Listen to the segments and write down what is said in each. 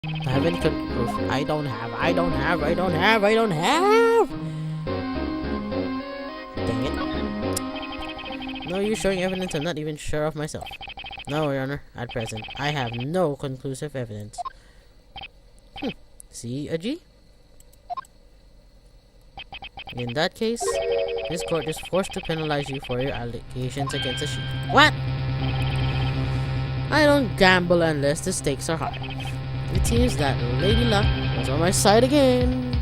I have any proof. I don't have. Dang it. No use showing evidence I'm not even sure of myself. No, Your Honor. At present, I have no conclusive evidence. See, a G? In that case, this court is forced to penalize you for your allegations against the chief. What? I don't gamble unless the stakes are high. It seems that Lady Luck was on my side again.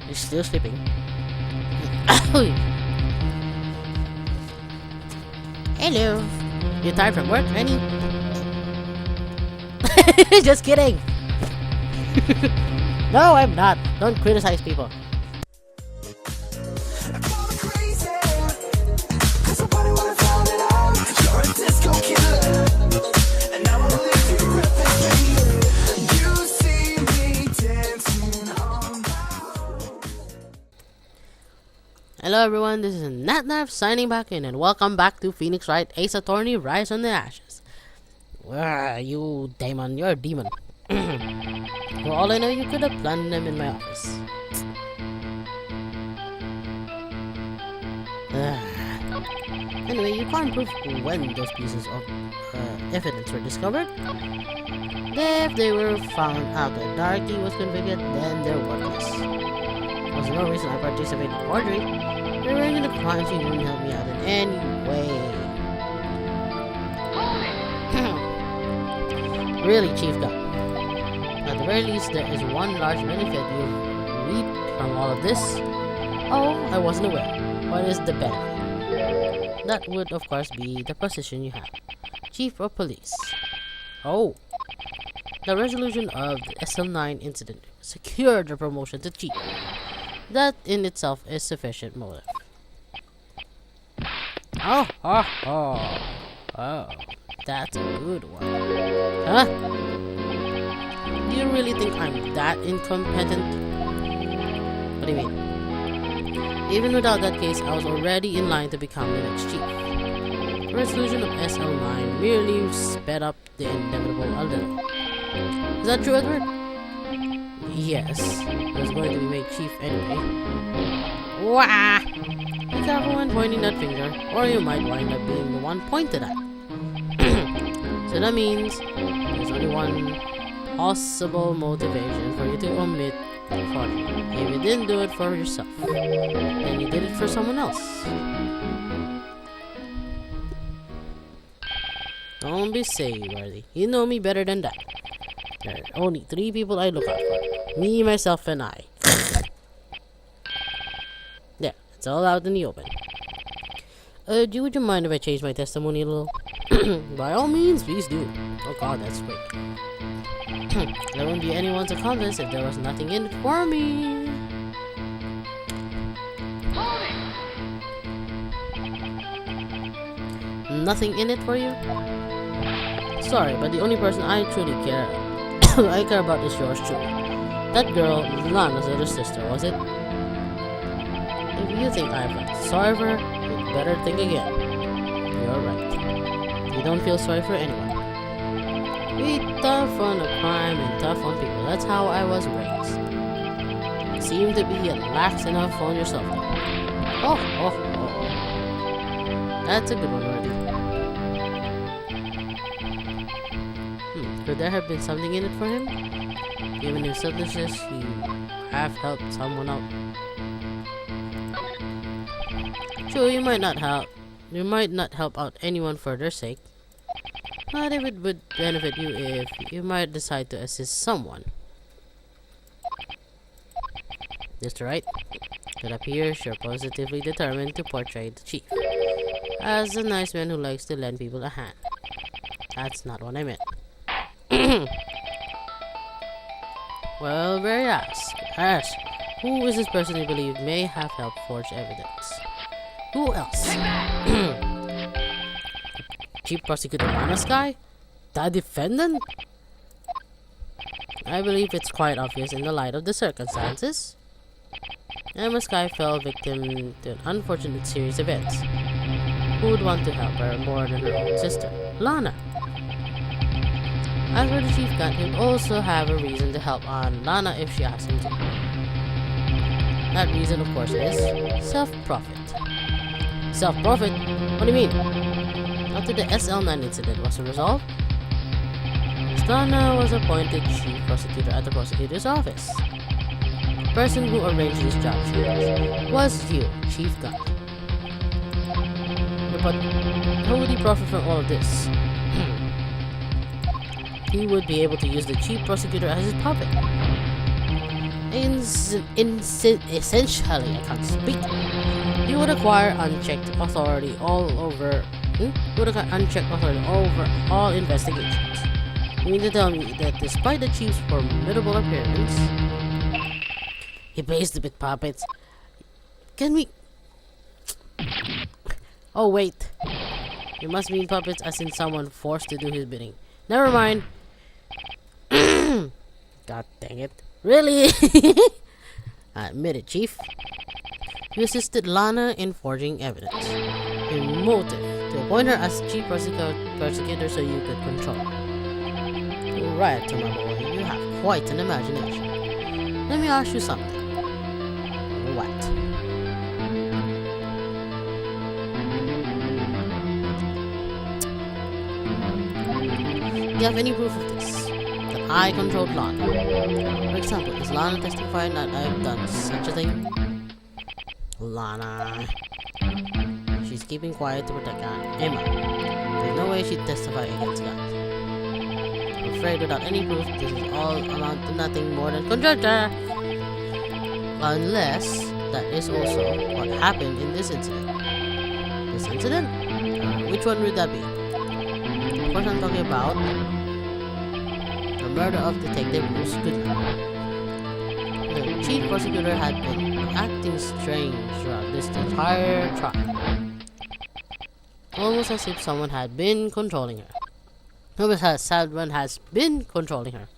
She's still sleeping. Hello. You tired from work, Rennie? Just kidding. No, I'm not. Don't criticize people. Hello everyone, this is Natnarf signing back in, and welcome back to Phoenix Wright, Ace Attorney, Rise on the Ashes. Where are you, Damon? You're a demon. For all I know, you could have planted them in my office. Anyway, you can't prove when those pieces of evidence were discovered. If they were found after Darky was convicted, then they're worthless. There's no reason I participated in forgery. There weren't any crimes you wouldn't help me out in any way. Really, Chief Duck. At the very least, there is one large benefit you reap from all of this. Oh, I wasn't aware. What is the benefit? That would, of course, be the position you have. Chief of Police. Oh. The resolution of the SL9 incident secured the promotion to Chief. That in itself is sufficient motive. Oh, that's a good one. Huh? Do you really think I'm that incompetent? What do you mean? Even without that case, I was already in line to become the next chief. The resolution of SL9 merely sped up the inevitable a little. Is that true, Edward? Yes, I was going to be made chief anyway. Wah! Be careful when pointing that finger, or you might wind up being the one pointed at. So that means there's only one possible motivation for you to omit forgery. If you didn't do it for yourself, then you did it for someone else. Don't be silly, Worthy. You know me better than that. There are only 3 people I look out for. Me, myself, and I. There, it's all out in the open. Would you mind if I change my testimony a little? By all means, please do. Oh god, that's quick. There wouldn't be anyone's accomplice if there was nothing in it for me. Nothing in it for you? Sorry, but the only person I truly care about is yours truly. That girl, Lana's little sister, was it? If you think I felt sorry for her, you better think again. You're right. You don't feel sorry for anyone. Be tough on a crime and tough on people. That's how I was raised. You seem to be lax enough on yourself though. Oh. That's a good one, Worthy. Could there have been something in it for him? Given his selfishness, he have helped someone out. Sure, you might not help out anyone for their sake. But if it would benefit you if you might decide to assist someone. Just right. It appears you're positively determined to portray the chief as a nice man who likes to lend people a hand. That's not what I meant. Well, very ask, who is this person you believe may have helped forge evidence? Who else? Chief Prosecutor Lana's guy? The defendant? I believe it's quite obvious in the light of the circumstances. Emma Sky fell victim to an unfortunate series of events. Who would want to help her more than her own sister, Lana? As for the chief gun, he'll also have a reason to help on Lana if she asks him to. That reason, of course, is self-profit. Self-profit? What do you mean? After the SL9 incident was resolved, Lana was appointed chief prosecutor at the prosecutor's office. The person who arranged this job change was you, Chief Gun. But how would he profit from all of this? He would be able to use the chief prosecutor as his puppet. Essentially, I can't speak. He would acquire unchecked authority over all investigations. You mean to tell me that despite the chief's formidable appearance, he based with puppets? Can we? Oh wait, you must mean puppets as in someone forced to do his bidding. Never mind. God dang it. Really? I admit it, Chief. You assisted Lana in forging evidence. Your motive to appoint her as chief prosecutor so you could control her. Right, my boy, you have quite an imagination. Let me ask you something. What? Do you have any proof of this? That I controlled Lana? For example, is Lana testifying that I've done such a thing? Lana. She's keeping quiet to protect Emma. There's no way she'd testify against God. I'm afraid without any proof, this is all amount to nothing more than conjecture. Unless that is also what happened in this incident. This incident? Which one would that be? Of course, I'm talking about the murder of Detective Bruce Goodman. The chief prosecutor had been acting strange throughout this entire trial. Almost as if someone had been controlling her. Almost as someone has been controlling her.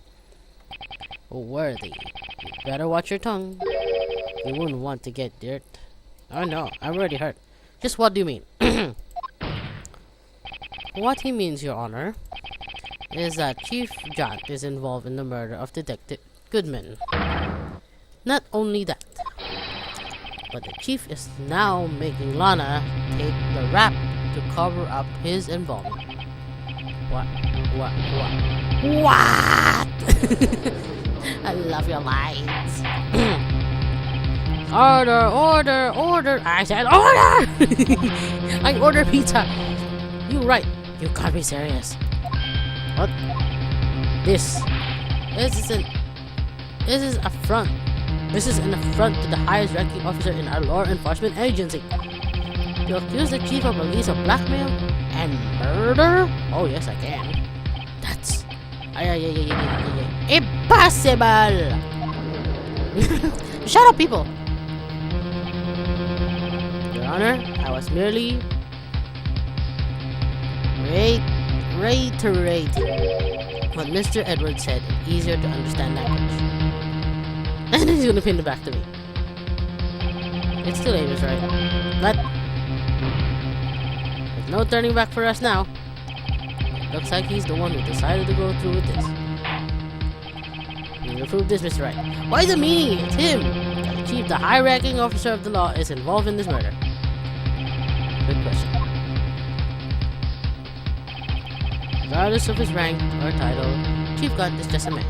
Worthy. You better watch your tongue. You wouldn't want to get dirt. Oh no, I'm already hurt. Just what do you mean? What he means, Your Honor, is that Chief Jack is involved in the murder of Detective Goodman. Not only that, but the Chief is now making Lana take the rap to cover up his involvement. What? I love your lines. Order! I said order! I order pizza! You right. You can't be serious. What? This is an affront. This is an affront to the highest ranking officer in our law enforcement agency. You accuse the chief of police of blackmail and murder? Oh yes, I can. That's impossible. Shut up, people. Your Honor, I was merely reiterating what Mr. Edwards said in easier to understand language. And he's gonna pin it back to me. It's still Amos, right? But there's no turning back for us now. Looks like he's the one who decided to go through with this. You prove this, Mr. Wright. Why is it me? It's him! The chief, the high-ranking officer of the law, is involved in this murder. Good question. Regardless of his rank or title, Chief Gun is just a man.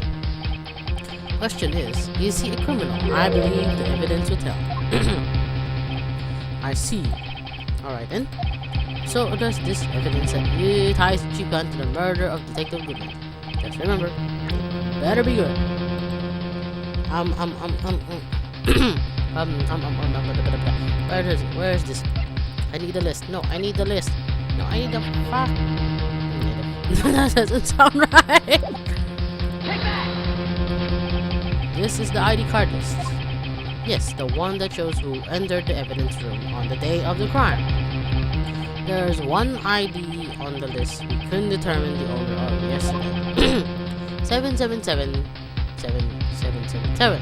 Question is he a criminal? I believe the evidence will tell. I see. Alright then. So does this evidence that it ties Chief Gun to the murder of Detective Goodman? Just remember, it better be good. Where is this? I need the list. No, I need the list. No, I need the fuck. That doesn't sound right. This is the ID card list. Yes, the one that shows who entered the evidence room on the day of the crime. There's one ID on the list we couldn't determine the owner of yesterday. 7777777.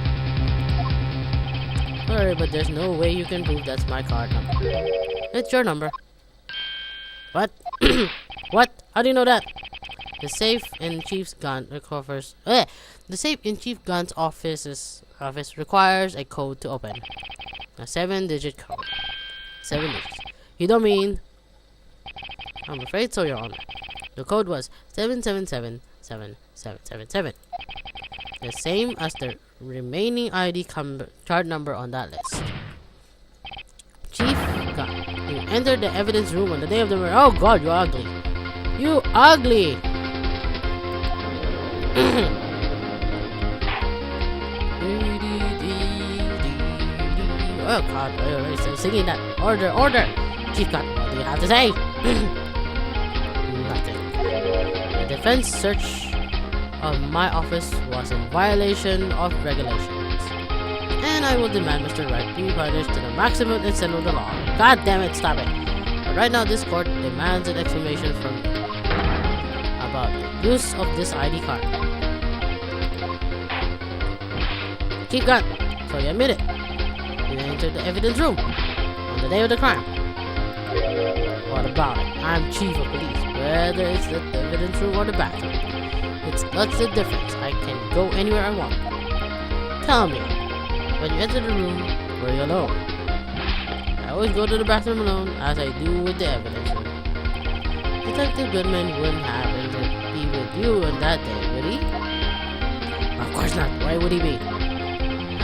Sorry, but there's no way you can prove that's my card number. It's your number. What? What? How do you know that? The safe in Chief Gun's office requires a code to open. A 7-digit code. 7 digits. You don't mean? I'm afraid so, Your Honor. The code was 7777777. The same as the remaining ID card number on that list. Chief Gun, you entered the evidence room on the day of the murder. Oh God, you ugly. You ugly. Oh God, I'm singing that. Order. Chief Gun, what do you have to say? Nothing. The defense search of my office was in violation of regulations, and I will demand Mr. Wright be punished to the maximum extent of the law. God damn it, stop it. But right now this court demands an explanation from me about the use of this ID card. Chief Gun, so you admit it. You entered the evidence room on the day of the crime. What about it? I'm chief of police, whether it's the evidence room or the bathroom. What's the difference? I can go anywhere I want. Tell me, when you enter the room, were you alone? I always go to the bathroom alone, as I do with the evidence room. Detective Goodman wouldn't happen to be with you on that day, would he? Of course not. Why would he be? I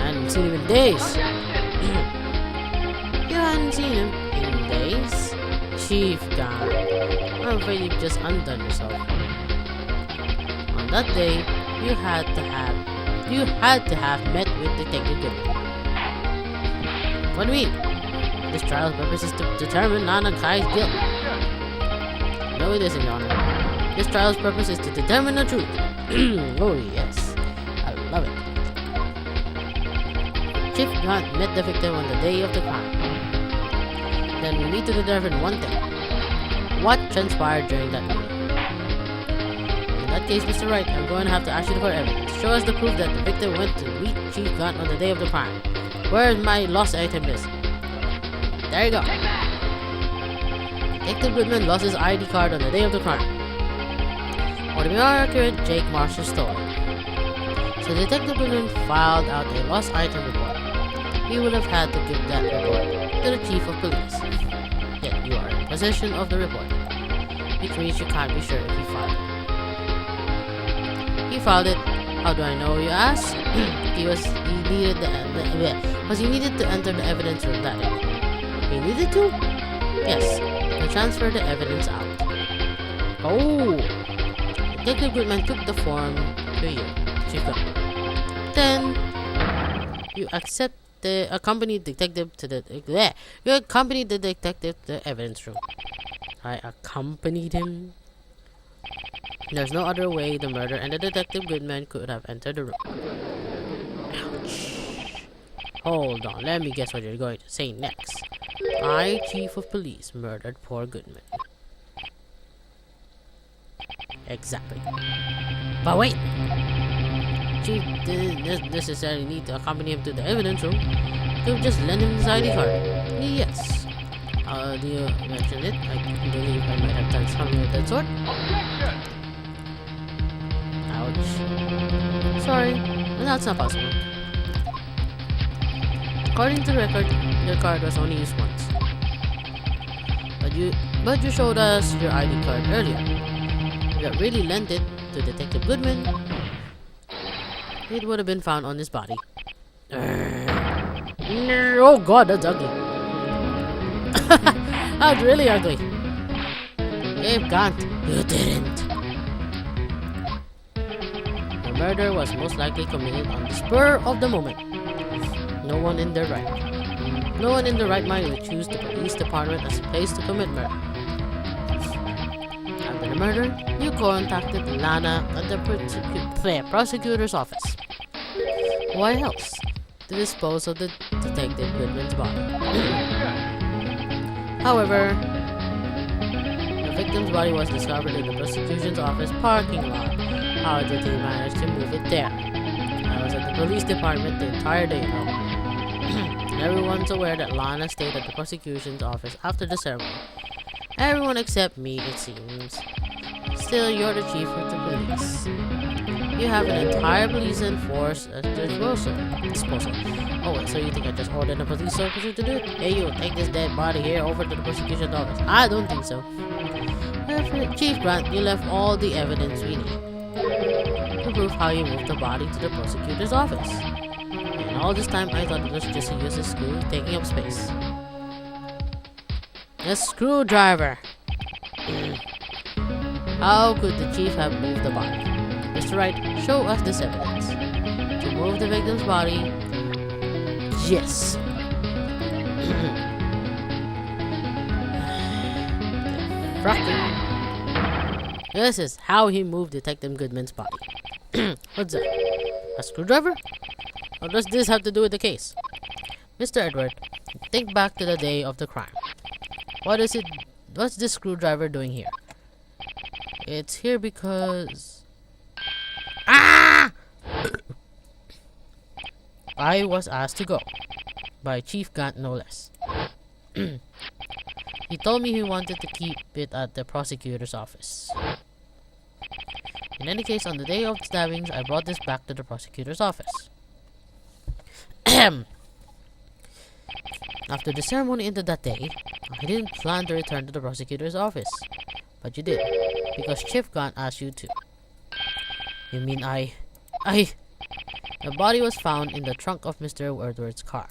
hadn't seen him in days. You hadn't seen him in days? Chief Gun, I'm afraid you've just undone yourself. On that day, you had to have met with Detective Goodman. What do you mean? This trial's purpose is to determine Nana Kai's guilt. No, it isn't, Your Honor. This trial's purpose is to determine the truth. Oh yes, I love it. Chief Gun met the victim on the day of the crime. Then we need to determine one thing. What transpired during that meeting? In that case, Mr. Wright, I'm going to have to ask you for evidence. Show us the proof that the victim went to meet Chief Gun on the day of the crime. Where is my lost item list? There you go. Detective Goodman lost his ID card on the day of the crime. Or to be more accurate, Jake Marshall stole it. So Detective Goodman filed out a lost item report. He would have had to give that report to the Chief of Police. Yet you are in possession of the report, which means you can't be sure if he filed it. He filed it. How do I know, you ask? He needed to enter the evidence room that day. He needed to? Yes, to transfer the evidence out. Oh! Detective Goodman took the form to you, Chief Gun. Then you accompanied the detective to the evidence room. I accompanied him. There's no other way the murderer and the Detective Goodman could have entered the room. Ouch. Hold on, let me guess what you're going to say next. I, Chief of Police, murdered poor Goodman. Exactly. But wait! Chief didn't necessarily need to accompany him to the evidence room. Could have just lent him his ID card. Yes. Do you mention it? I believe I might have done something of that sort. Ouch. Sorry, but that's not possible. According to the record, your card was only used once. But you showed us your ID card earlier. If you really lent it to Detective Goodman, it would have been found on his body. Oh God, that's ugly. That's really ugly. You can't. You didn't. The murder was most likely committed on the spur of the moment. No one in their right mind would choose the police department as a place to commit murder. After the murder, you contacted Lana at the prosecutor's office. Why else? To dispose of the Detective Goodman's body. However, the victim's body was discovered in the prosecution's office parking lot. How did he manage to move it there? I was at the police department the entire day now. Everyone's aware that Lana stayed at the prosecution's office after the ceremony. Everyone except me, it seems. Still, you're the chief of the police. You have an entire police force at your disposal. Oh wait, so you think I just ordered a police officer to do it? Hey you, take this dead body here over to the prosecution's office. I don't think so. Chief Grant, you left all the evidence we need to prove how you moved the body to the prosecutor's office. And all this time I thought it was just a useless screw taking up space. A screwdriver! How could the chief have moved the body? Mr. Wright, show us this evidence. To move the victim's body... Yes. This is how he moved Detective Goodman's body. What's that? A screwdriver? What does this have to do with the case? Mr. Edward, think back to the day of the crime. What's this screwdriver doing here? It's here because... Ah! I was asked to go. By Chief Gant, no less. He told me he wanted to keep it at the prosecutor's office. In any case, on the day of the stabbings, I brought this back to the prosecutor's office. After the ceremony ended that day, I didn't plan to return to the prosecutor's office. But you did, because Chief Gant asked you to. You mean The body was found in the trunk of Mr. Edward's car.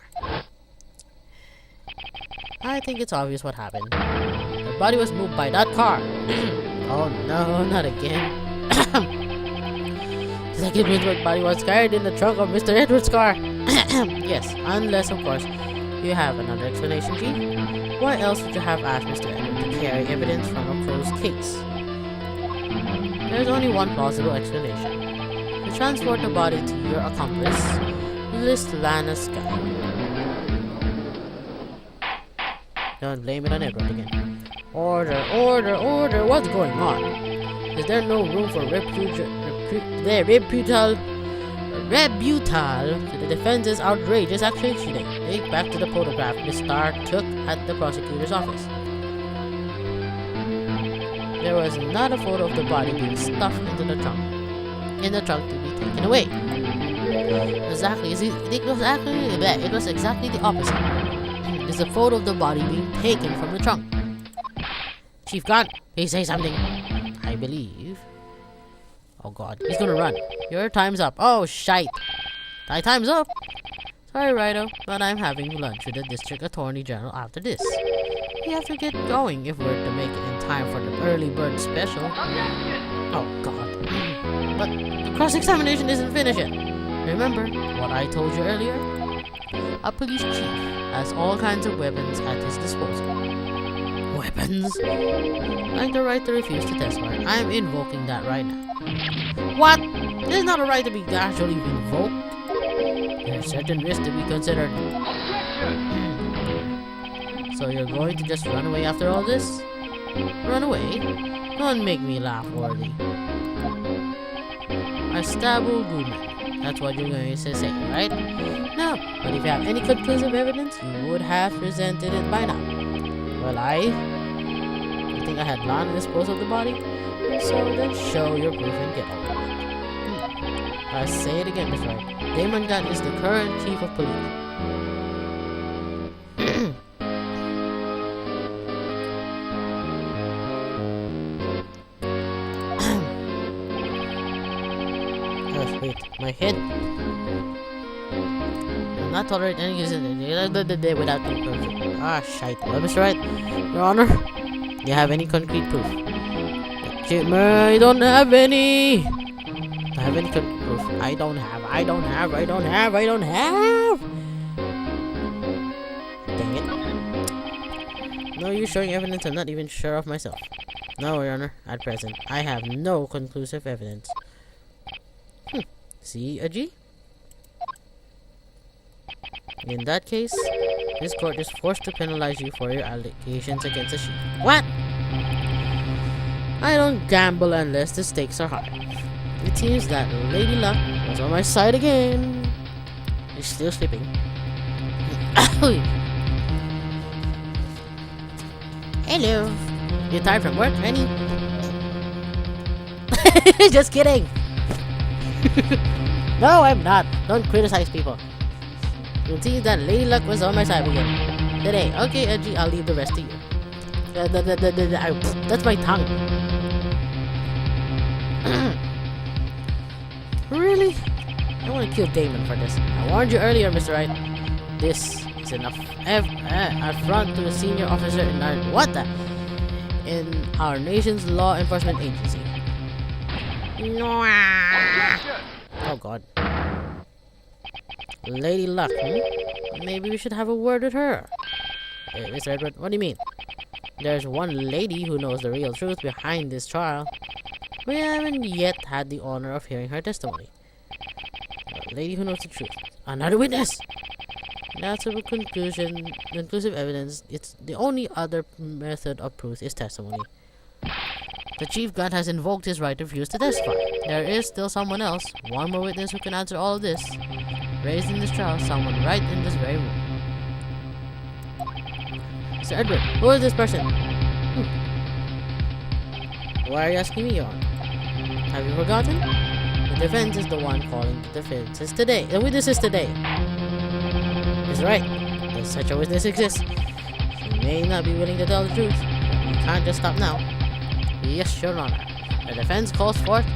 I think it's obvious what happened. The body was moved by that car. Oh no, not again. Detective Edward's body was carried in the trunk of Mr. Edward's car. Yes, unless of course you have another explanation, Chief. Why else would you have asked Mr. Edward to carry evidence from a closed case? There's only one plausible explanation. To transport the body to your accomplice, Lana Sky. Don't blame it on Edward again. Order, order, order! What's going on? Is there no room for rebuttal to the defense's outrageous accusation? Take back to the photograph Miss Starr took at the prosecutor's office. There was not a photo of the body being stuffed into the trunk. In the trunk to be taken away. Exactly. It was exactly the opposite. It's a photo of the body being taken from the trunk. Chief Grant, please say something. I believe. Oh god, he's gonna run. Your time's up. Oh shite. My time's up. Sorry, Righto, but I'm having lunch with the District Attorney General after this. We have to get going if we're to make it in time for the early bird special. Oh god. But the cross-examination isn't finished yet. Remember what I told you earlier? A police chief has all kinds of weapons at his disposal. Weapons? Like the right to refuse to testify. I'm invoking that right now. What? There's not a right to be actually invoked. There are certain risks to be considered. So you're going to just run away after all this? Run away? Don't make me laugh, Worthy. I stab Goodman. That's what you're going to say, right? No, but if you have any conclusive evidence, you would have presented it by now. Well, you think I had Lana dispose of the body? So then show your proof and get over it. I say it again, Mr. Wright. Damon Gunn is the current chief of police. Wait, my head. I'm not tolerate any using it without being perfect. Ah, shite. Well, Mr. Wright, Your Honor, do you have any concrete proof? I don't have any. I have any concrete proof. I don't have. Dang it. No use showing evidence. I'm not even sure of myself. No, Your Honor, at present, I have no conclusive evidence. See, a G? In that case, this court is forced to penalize you for your allegations against the sheep. What? I don't gamble unless the stakes are high. It seems that Lady Luck was on my side again. She's still sleeping. Hello. You tired from work, Rennie? Just kidding. No, I'm not. Don't criticize people. You'll see that Lady Luck was on my side again. Today, okay, Edgy, I'll leave the rest to you. That's my tongue. Really? I want to kill Damon for this. I warned you earlier, Mr. Wright. This is enough. Affront to a senior officer in our nation's law enforcement agency. Oh God. Lady Luck, Maybe we should have a word with her. Mr. Edward, what do you mean? There's one lady who knows the real truth behind this trial. We haven't yet had the honor of hearing her testimony. A lady who knows the truth. Another witness! That's a conclusive evidence. It's the only other method of proof is testimony. The Chief God has invoked his right to refuse to testify. There is still someone else, one more witness who can answer all of this. Raised in this trial, someone right in this very room. Sir Edward, who is this person? Why are you asking me, Your Honor? Have you forgotten? The defense is the one calling the witnesses today. Is right. If such a witness exists, she may not be willing to tell the truth. But we can't just stop now. Yes, Your Honor. The defense calls forth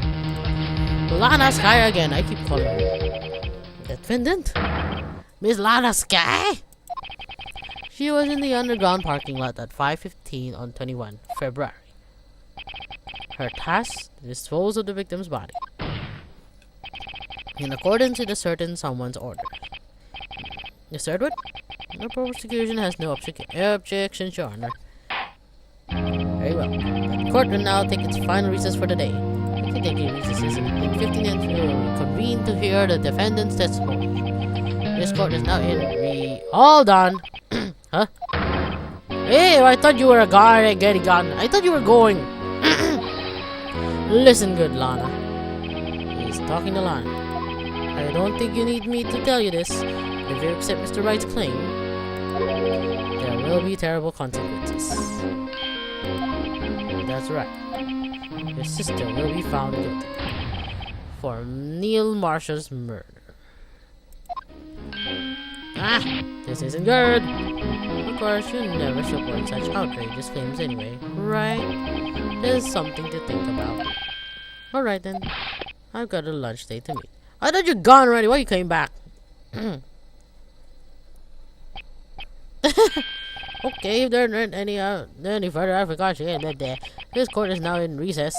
Lana Sky again. I keep calling her. Defendant? Miss Lana Sky? She was in the underground parking lot at 5:15 on 21 February. Her task, to dispose of the victim's body. In accordance with a certain someone's order. Mr. Edward? The prosecution has no objections, Your Honor. Very well. The court will now take its final recess for the day. We can take a recess in 15 minutes. We will convene to hear the defendant's testimony. This court is now in Hold on! Huh? Hey, I thought you were a guy getting gun. I thought you were going. Listen good, Lana. He's talking to Lana. I don't think you need me to tell you this. If you accept Mr. Wright's claim, there will be terrible consequences. That's right. Your sister will be found guilty for Neil Marshall's murder. This isn't good. Of course, you never support such outrageous claims anyway, right? There's something to think about. Alright then. I've got a lunch date to meet. I thought you're gone already. Why you came back? Okay, if there aren't any further applications, this court is now in recess.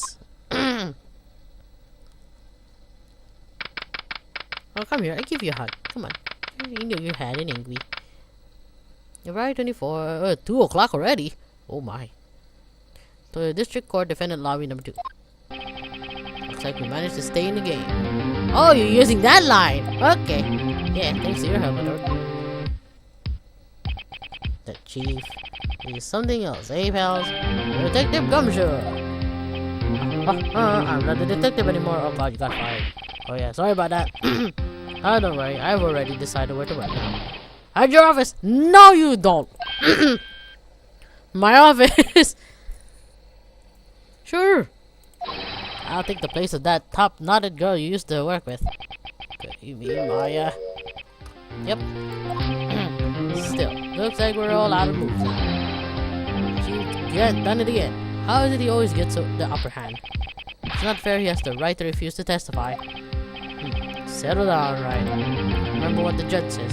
Oh, come here. I give you a hug. Come on. You knew you had an angry. Right, 24. 2 o'clock already. Oh my. To the district court, defendant lobby number 2. Looks like we managed to stay in the game. Oh, you're using that line. Okay. Yeah, thanks to your help, Lord. The chief is something else, eh, pals? Detective Gumshoe. I'm not a detective anymore. Oh god, you got fired. Oh yeah, sorry about that. Oh, don't worry. I've already decided where to work now. At your office? No, you don't. My office. Sure. I'll take the place of that top-knotted girl you used to work with. Could you be Maya? Yep. Still, looks like we're all out of moves now. She's done it again. How is it he always gets the upper hand? It's not fair he has the right to refuse to testify. Settle down, Wright. Remember what the judge said.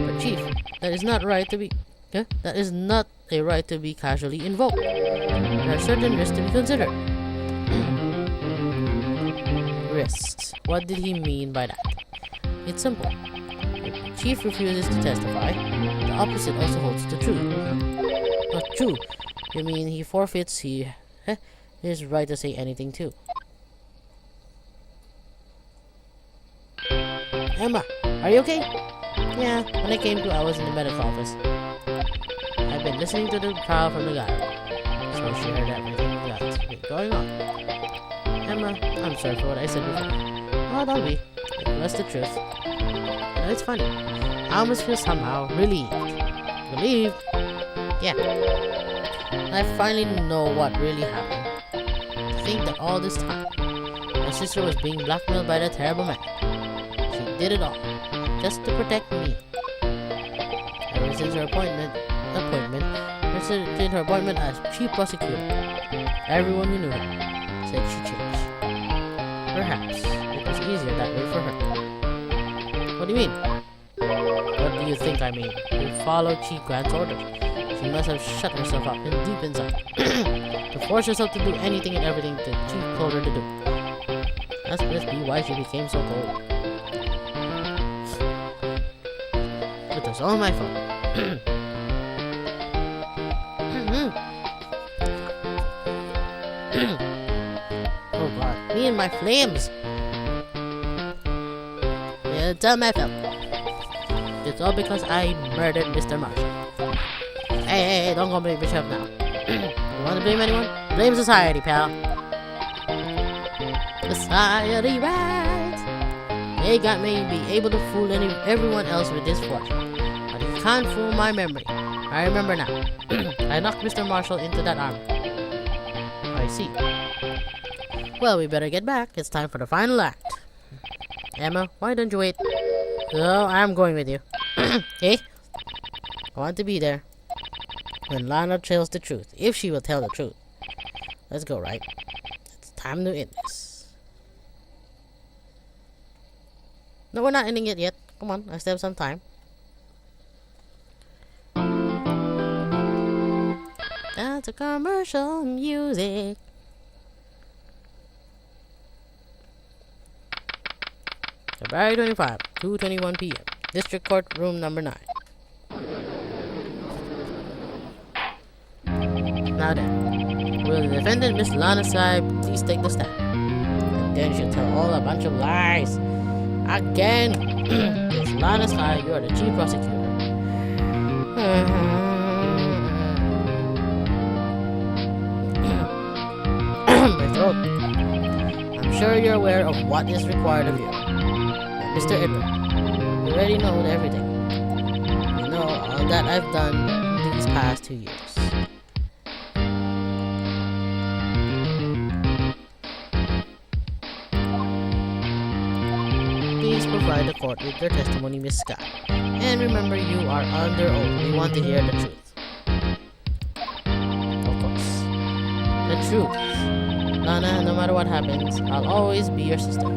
But Chief, that is not right to be... That is not a right to be casually invoked. There are certain risks to be considered. Risks. What did he mean by that? It's simple. If the Chief refuses to testify, the opposite also holds the truth. Not true. You mean he forfeits his right to say anything too. Emma, are you okay? Yeah, when I came to, I was in the medical office. I've been listening to the trial from the gallery, so she heard everything that's been going on. Emma, I'm sorry for what I said before. Oh, don't be. It was the truth. You know, it's funny. I almost feel somehow relieved. Relieved? Yeah. I finally know what really happened. think that all this time, my sister was being blackmailed by that terrible man. She did it all, just to protect me. Ever since her appointment as chief prosecutor, everyone who knew her said she changed. Perhaps it was easier that way for her. What do you mean? What do you think I mean? You followed Chief Grant's orders. She must have shut herself up in deep inside to force herself to do anything and everything the Chief told her to do. That must be why she became so cold. It was all my fault. Oh God, me and my flames. Yeah, it's all my fault. It's all because I murdered Mr. Marshall. Hey, don't go blame Bishop now. You want to blame anyone? Blame society, pal. Society rights. They got me be able to fool everyone else with this fortune. But you can't fool my memory. I remember now. I knocked Mr. Marshall into that armor. I see. Well, we better get back. It's time for the final act. Emma, why don't you wait? Oh, I'm going with you. Hey? I want to be there when Lana tells the truth, if she will tell the truth. Let's go, Wright. It's time to end this. No, we're not ending it yet. Come on, I still have some time. That's a commercial music. February 25, 2:21 p.m. District Court, room number 9. Now then, will the defendant, Miss Lana Saib, please take the stand? And then she'll tell all a bunch of lies. Again! Miss Lana Saib, you are the chief prosecutor. My throat. I'm sure you're aware of what is required of you. Mr. Edward, you already know everything. You know all that I've done these past 2 years. Please provide the court with your testimony, Miss Scott. And remember, you are under oath. We want to hear the truth. Of course. The truth. Lana, no matter what happens, I'll always be your sister.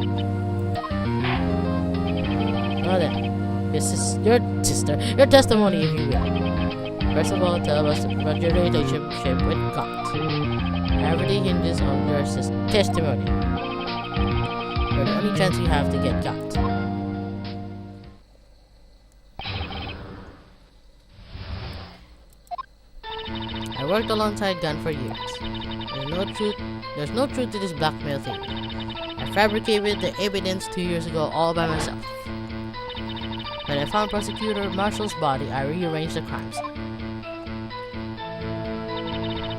Now then, your testimony, if you will. First of all, tell us about your relationship with God. Everything hinges on your testimony. You're the only chance you have to get God. I worked alongside Gunn for years. There's no truth to this blackmail theory. I fabricated the evidence 2 years ago all by myself. When I found Prosecutor Marshall's body, I rearranged the crime scene.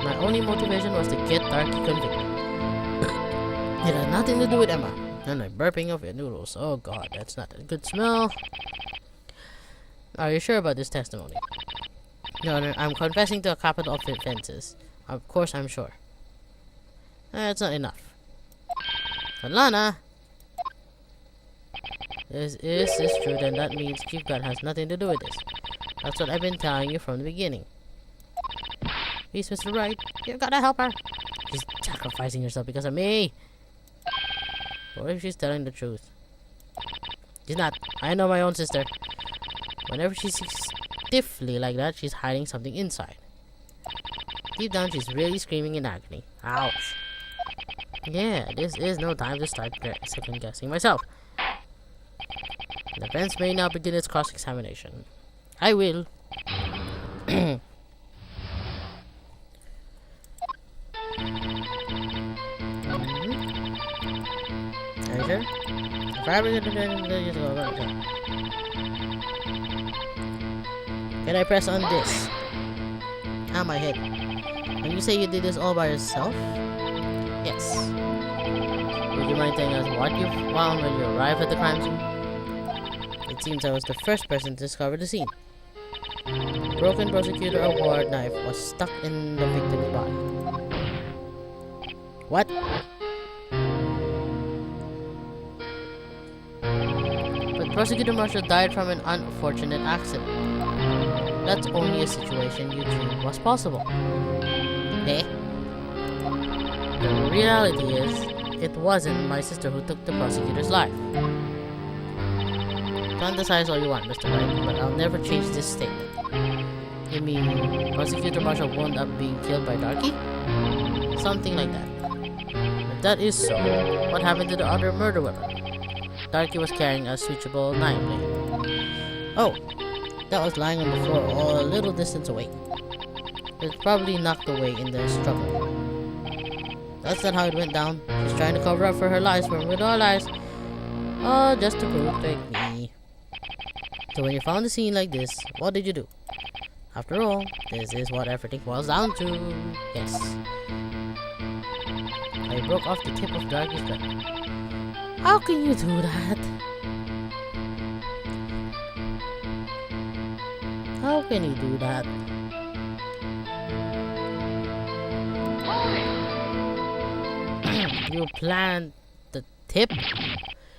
My only motivation was to get Darky convicted. It had nothing to do with Emma. And I'm burping of your noodles. Oh God, that's not a good smell. Are you sure about this testimony? No, I'm confessing to a capital offenses. Of course I'm sure. That's not enough. But Lana, is this true? Then that means Chief God has nothing to do with this. That's what I've been telling you from the beginning. Please, Mr. Wright, you've got to help her. She's sacrificing herself because of me. What if she's telling the truth? She's not. I know my own sister. Whenever she sits stiffly like that, she's hiding something inside. Deep down, she's really screaming in agony. Ouch. Yeah, this is no time to start second guessing myself. The defense may now begin its cross-examination. I will. Are you sure? Can I press on this? Ah, my head. When you say you did this all by yourself? Yes. Would you mind telling us what you found when you arrived at the crime scene? It seems I was the first person to discover the scene. The broken prosecutor award knife was stuck in the victim's body. What? But Prosecutor Marshall died from an unfortunate accident. That's only a situation you dreamed was possible. Eh? The reality is, it wasn't my sister who took the prosecutor's life. Fantasize all you want, Mr. Wright, but I'll never change this statement. You mean Prosecutor Marshall wound up being killed by Darky? Something like that. If that is so, what happened to the other murder weapon? Darky was carrying a switchable 9-blade. Oh, that was lying on the floor a little distance away. It was probably knocked away in the struggle. That's not how it went down. She's trying to cover up for her lies from with our lies. Oh, just to protect me. So when you found a scene like this, what did you do? After all, this is what everything boils down to. Yes. I broke off the tip of Darky's gun. How can you do that? How can you do that? You plant the tip?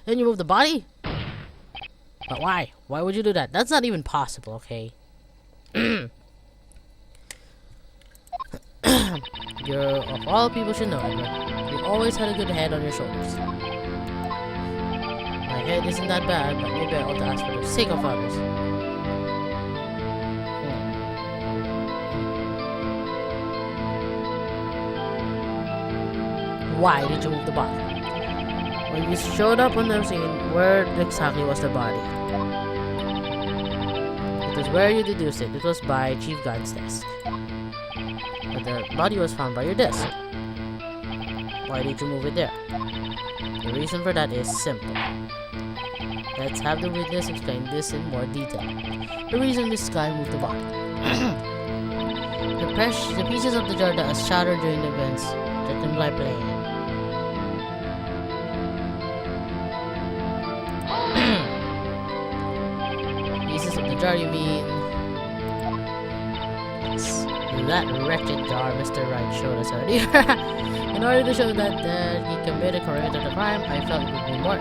Then you move the body? But why? Why would you do that? That's not even possible, okay? You're, of all people should know, Edward, you always had a good head on your shoulders. My head isn't that bad, but maybe I ought to ask for the sake of others. Why did you move the body? When you showed up on the scene, where exactly was the body? It was where you deduced it. It was by Chief Guard's desk. But the body was found by your desk. Why did you move it there? The reason for that is simple. Let's have the witness explain this in more detail. The reason this guy moved the body. The pieces of the jar that was shattered during the events that imply playing. Pieces of the jar, you mean? It's that wretched jar Mr. Wright showed us earlier. In order to show that he committed the crime, I felt it would be more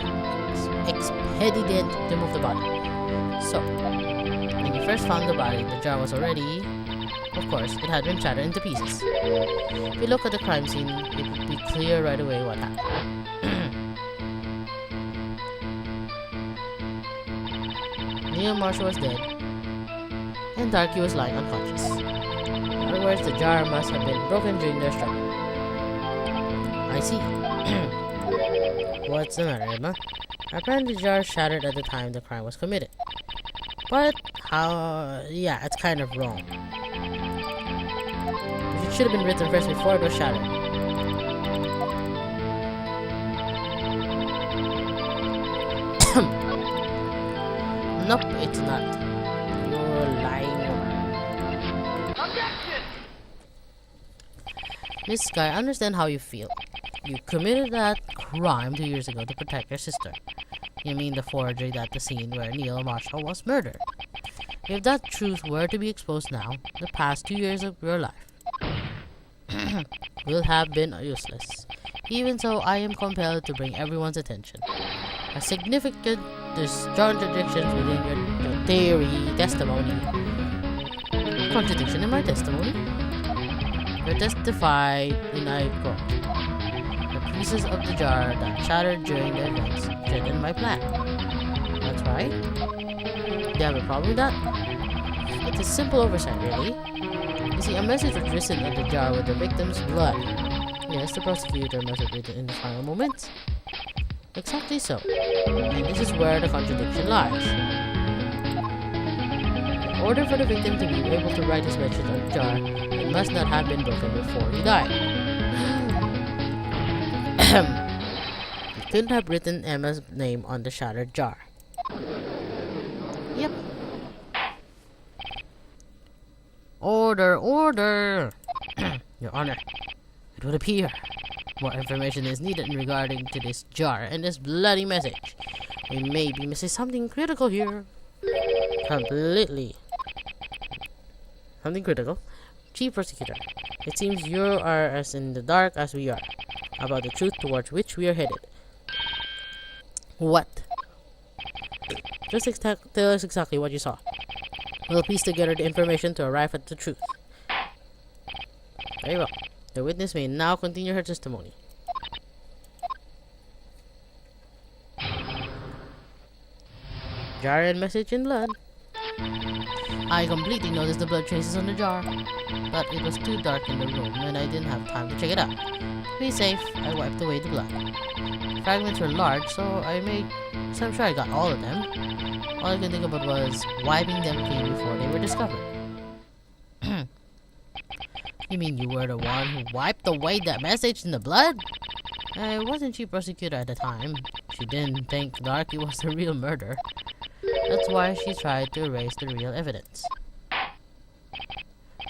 expedient to move the body. So, when you first found the body, the jar was already, of course, it had been shattered into pieces. If you look at the crime scene, it would be clear right away what happened. Neil Marshall was dead, and Darky was lying unconscious. In other words, the jar must have been broken during their struggle. I see. What's the matter, Emma? Apparently the jar shattered at the time the crime was committed. But how... yeah, it's kind of wrong. It should have been written first before it was shattered. Nope, it's not. You're lying. Objection! Miss Sky, I understand how you feel. You committed that crime 2 years ago to protect your sister. You mean the forgery at the scene where Neil Marshall was murdered. If that truth were to be exposed now, the past 2 years of your life will have been useless. Even so, I am compelled to bring everyone's attention. A significant contradiction within your theory testimony. Contradiction in my testimony? You testified in I quote, the pieces of the jar that shattered during the events threatened my plan. That's right. Do you have a problem with that? It's a simple oversight, really. You see, a message was written on the jar with the victim's blood. Yes, the prosecutor must have written in the final moments. Exactly so. And this is where the contradiction lies. In order for the victim to be able to write his message on the jar, it must not have been broken before he died. He couldn't have written Emma's name on the shattered jar. Yep. Order, order! Your Honor, it would appear more information is needed regarding to this jar and this bloody message. We may be missing something critical here. Completely. Something critical? Chief Prosecutor, it seems you are as in the dark as we are. about the truth towards which we are headed. What? Just tell us exactly what you saw. We'll piece together the information to arrive at the truth. Very well. The witness may now continue her testimony. Jar and message in blood. I completely noticed the blood traces on the jar, but it was too dark in the room and I didn't have time to check it out. To be safe, I wiped away the blood. Fragments were large, so I'm sure I got all of them. All I could think about was wiping them clean before they were discovered. You mean you were the one who wiped away that message in the blood? Wasn't she prosecutor at the time? She didn't think Darky was the real murderer. That's why she tried to erase the real evidence.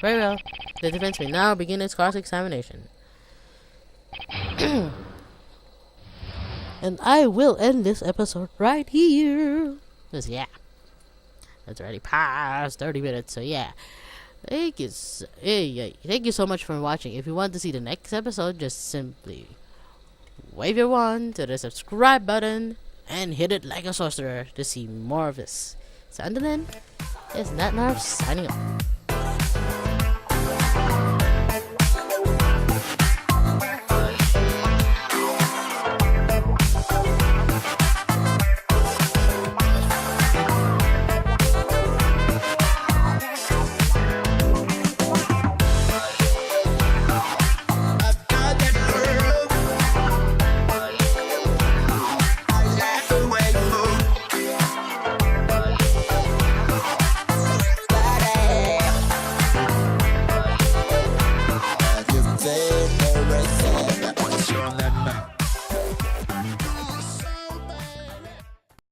Very well. The defense may now begin its cross-examination. And I will end this episode right here. Because, yeah, it's already past 30 minutes, so yeah. Thank you so much for watching. If you want to see the next episode, just simply wave your wand to the subscribe button and hit it like a sorcerer to see more of this. So until then, it's Natnarf signing off.